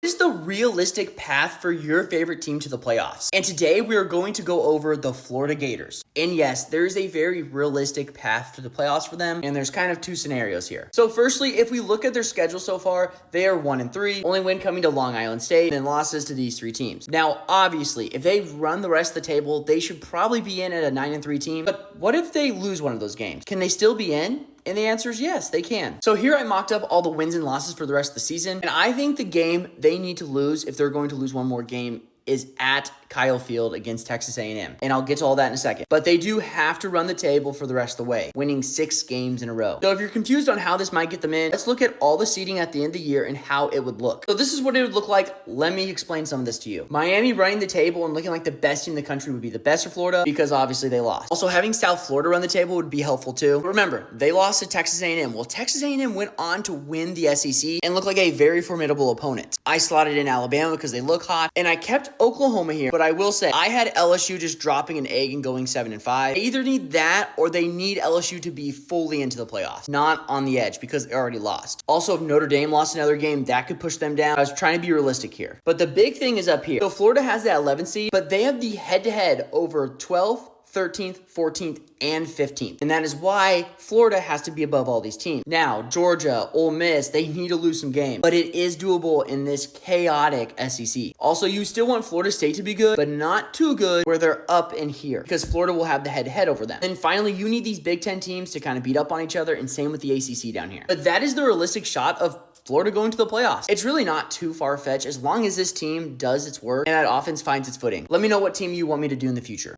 Is the realistic path for your favorite team to the playoffs? And today we are going to go over the Florida Gators. And yes, there is a very realistic path to the playoffs for them, and there's kind of two scenarios here. So firstly, if we look at their schedule so far, they are 1-3, only win coming to Long Island State, and losses to these three teams. Now, obviously, if they run the rest of the table, they should probably be in at a 9-3 team. But what if they lose one of those games? Can they still be in? And the answer is yes, they can. So here I mocked up all the wins and losses for the rest of the season. And I think the game they need to lose, if they're going to lose one more game, is at Kyle Field against Texas A&M. And I'll get to all that in a second. But they do have to run the table for the rest of the way, winning 6 games in a row. So if you're confused on how this might get them in, let's look at all the seeding at the end of the year and how it would look. So this is what it would look like. Let me explain some of this to you. Miami running the table and looking like the best team in the country would be the best for Florida because obviously they lost. Also, having South Florida run the table would be helpful too. But remember, they lost to Texas A&M. Well, Texas A&M went on to win the SEC and look like a very formidable opponent. I slotted in Alabama because they look hot, and I kept Oklahoma here, but I will say I had LSU just dropping an egg and going 7-5. They either need that or they need LSU to be fully into the playoffs, not on the edge because they already lost. Also, if Notre Dame lost another game, that could push them down. I was trying to be realistic here. But the big thing is up here. So Florida has that 11 seed, but they have the head-to-head over 12th, 13th, 14th, and 15th. And that is why Florida has to be above all these teams. Now, Georgia, Ole Miss, they need to lose some games, but it is doable in this chaotic SEC. Also, you still want Florida State to be good, but not too good where they're up in here because Florida will have the head-to-head over them. And finally, you need these Big Ten teams to kind of beat up on each other, and same with the ACC down here. But that is the realistic shot of Florida going to the playoffs. It's really not too far-fetched as long as this team does its work and that offense finds its footing. Let me know what team you want me to do in the future.